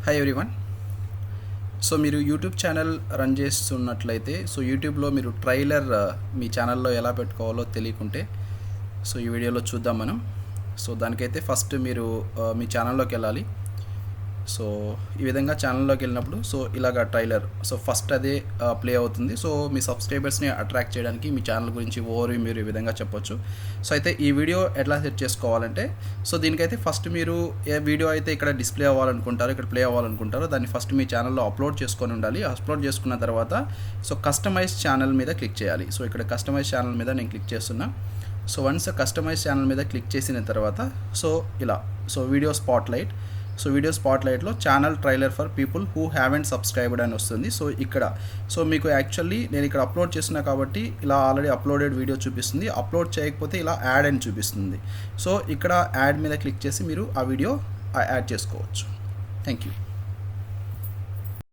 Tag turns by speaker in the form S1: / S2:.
S1: Hi everyone. So మీరు YouTube channel run చేస్తున్నట్లయితే యూట్యూబ్లో మీరు ట్రైలర్ మీ ఛానల్లో ఎలా పెట్టుకోవాలో తెలియకుంటే ఈ వీడియోలో చూద్దాం మనం. దానికైతే ఫస్ట్ మీరు మీ ఛానల్లోకి వెళ్ళాలి. ఈ విధంగా ఛానల్లోకి వెళ్ళినప్పుడు ఇలాగ ట్రైలర్ ఫస్ట్ అదే ప్లే అవుతుంది. మీ సబ్స్క్రైబర్స్ని అట్రాక్ట్ చేయడానికి మీ ఛానల్ గురించి ఓవర్ మీరు ఈ విధంగా చెప్పొచ్చు. అయితే ఈ వీడియో ఎట్లా సెట్ చేసుకోవాలంటే దీనికైతే ఫస్ట్ మీరు ఏ వీడియో అయితే ఇక్కడ డిస్ప్లే అవ్వాలనుకుంటారో, ఇక్కడ ప్లే అవ్వాలనుకుంటారో దాన్ని ఫస్ట్ మీ ఛానల్లో అప్లోడ్ చేసుకొని ఉండాలి. అప్లోడ్ చేసుకున్న తర్వాత కస్టమైజ్ ఛానల్ మీద క్లిక్ చేయాలి. ఇక్కడ కస్టమైజ్ ఛానల్ మీద నేను క్లిక్ చేస్తున్నా. వన్స్ కస్టమైజ్ ఛానల్ మీద క్లిక్ చేసిన తర్వాత ఇలా వీడియో స్పాట్లైట్ వీడియో స్పాట్లైట్లో channel trailer for people who haven't subscribed అని వస్తుంది. ఇక్కడ మీకు యాక్చువల్లీ నేను ఇక్కడ అప్లోడ్ చేస్తున్నా కాబట్టి ఇలా ఆల్రెడీ అప్లోడెడ్ వీడియో చూపిస్తుంది. అప్లోడ్ చేయకపోతే ఇలా యాడ్ అని చూపిస్తుంది. ఇక్కడ యాడ్ మీద క్లిక్ చేసి మీరు ఆ వీడియో యాడ్ చేసుకోవచ్చు. Thank you.